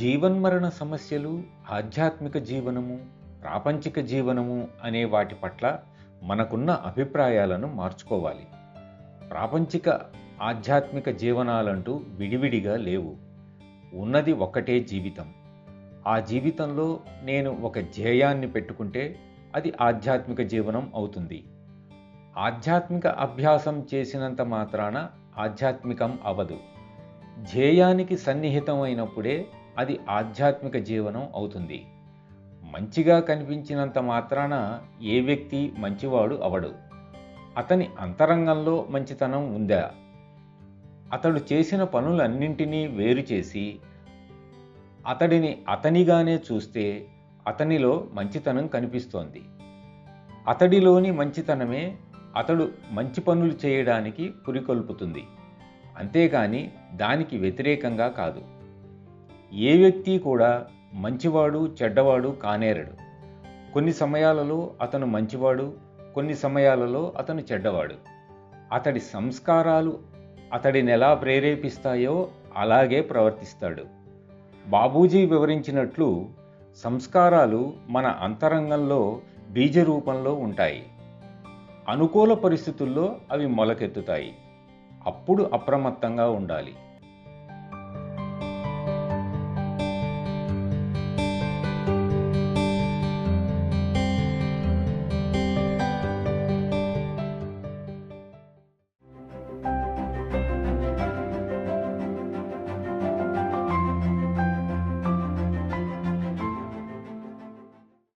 జీవన్మరణ సమస్యలు, ఆధ్యాత్మిక జీవనము, ప్రాపంచిక జీవనము అనే వాటి పట్ల మనకున్న అభిప్రాయాలను మార్చుకోవాలి. ప్రాపంచిక, ఆధ్యాత్మిక జీవనాలంటూ విడివిడిగా లేవు. ఉన్నది ఒక్కటే జీవితం. ఆ జీవితంలో నేను ఒక ధ్యేయాన్ని పెట్టుకుంటే అది ఆధ్యాత్మిక జీవనం అవుతుంది. ఆధ్యాత్మిక అభ్యాసం చేసినంత మాత్రాన ఆధ్యాత్మికం అవదు. ధ్యేయానికి సన్నిహితమైనప్పుడే అది ఆధ్యాత్మిక జీవనం అవుతుంది. మంచిగా కనిపించినంత మాత్రాన ఏ వ్యక్తి మంచివాడు అవడు. అతని అంతరంగంలో మంచితనం ఉందా? అతడు చేసిన పనులన్నింటినీ వేరు చేసి అతడిని అతనిగానే చూస్తే అతనిలో మంచితనం కనిపిస్తోంది. అతడిలోని మంచితనమే అతడు మంచి పనులు చేయడానికి పురికొల్పుతుంది. అంతేకాని దానికి వ్యతిరేకంగా కాదు. ఏ వ్యక్తి కూడా మంచివాడు చెడ్డవాడు కానేరడు. కొన్ని సమయాలలో అతను మంచివాడు, కొన్ని సమయాలలో అతను చెడ్డవాడు. అతడి సంస్కారాలు అతడినెలా ప్రేరేపిస్తాయో అలాగే ప్రవర్తిస్తాడు. బాబూజీ వివరించినట్లు సంస్కారాలు మన అంతరంగంలో బీజ రూపంలో ఉంటాయి. అనుకూల పరిస్థితుల్లో అవి మొలకెత్తుతాయి. అప్పుడు అప్రమత్తంగా ఉండాలి.